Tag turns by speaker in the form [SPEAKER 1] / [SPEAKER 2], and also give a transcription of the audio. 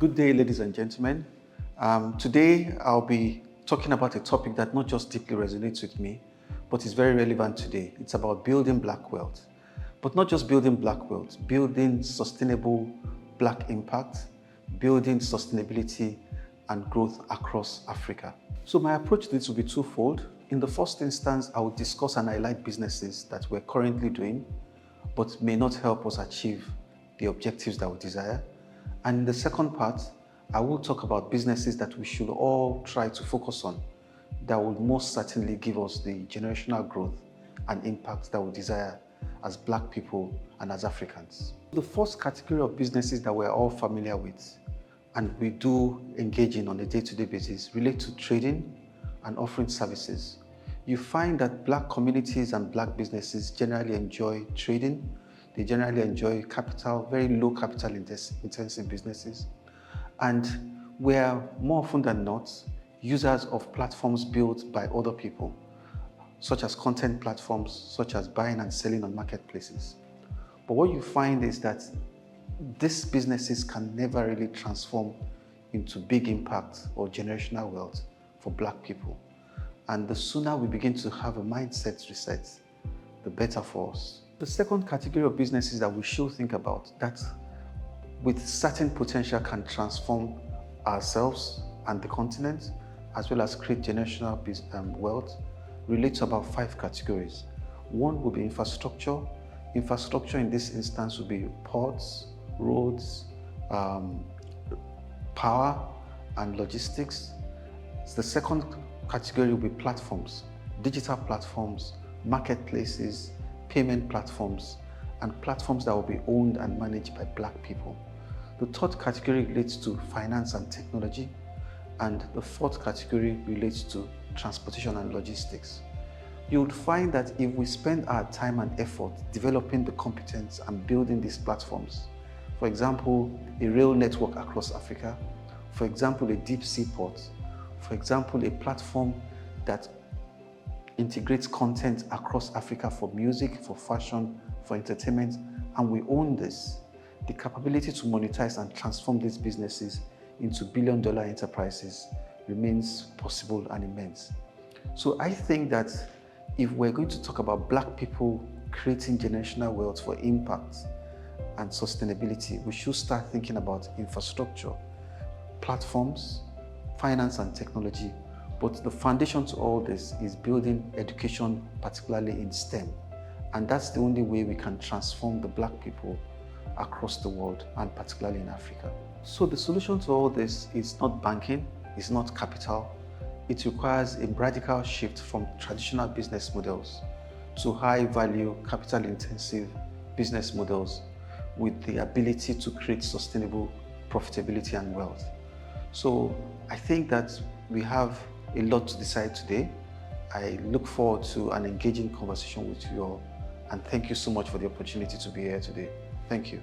[SPEAKER 1] Good day, ladies and gentlemen. Today, I'll be talking about a topic that not just deeply resonates with me, but is very relevant today. It's about building black wealth. But not just building black wealth, building sustainable black impact, building sustainability and growth across Africa. So my approach to this will be twofold. In the first instance, I will discuss and highlight businesses that we're currently doing, but may not help us achieve the objectives that we desire. And in the second part, I will talk about businesses that we should all try to focus on that will most certainly give us the generational growth and impact that we desire as Black people and as Africans. The first category of businesses that we're all familiar with and we do engage in on a day-to-day basis relate to trading and offering services. You find that Black communities and Black businesses generally enjoy trading. They generally enjoy capital, very low capital intensive businesses. And we are more often than not users of platforms built by other people, such as content platforms, such as buying and selling on marketplaces. But what you find is that these businesses can never really transform into big impact or generational wealth for Black people. And the sooner we begin to have a mindset reset, the better for us. The second category of businesses that we should think about that with certain potential can transform ourselves and the continent, as well as create generational wealth, relate to about 5 categories. One will be infrastructure. Infrastructure in this instance will be ports, roads, power, and logistics. The second category will be platforms, digital platforms, marketplaces, payment platforms, and platforms that will be owned and managed by Black people. The third category relates to finance and technology, and the fourth category relates to transportation and logistics. You would find that if we spend our time and effort developing the competence and building these platforms, for example, a rail network across Africa, for example, a deep sea port, for example, a platform that integrates content across Africa for music, for fashion, for entertainment, and we own this. The capability to monetize and transform these businesses into billion-dollar enterprises remains possible and immense. So I think that if we're going to talk about Black people creating generational wealth for impact and sustainability, we should start thinking about infrastructure, platforms, finance and technology. But the foundation to all this is building education, particularly in STEM. And that's the only way we can transform the Black people across the world, and particularly in Africa. So the solution to all this is not banking, it's not capital. It requires a radical shift from traditional business models to high-value, capital-intensive business models with the ability to create sustainable profitability and wealth. So I think that we have a lot to decide today. I look forward to an engaging conversation with you all, and thank you so much for the opportunity to be here today. Thank you.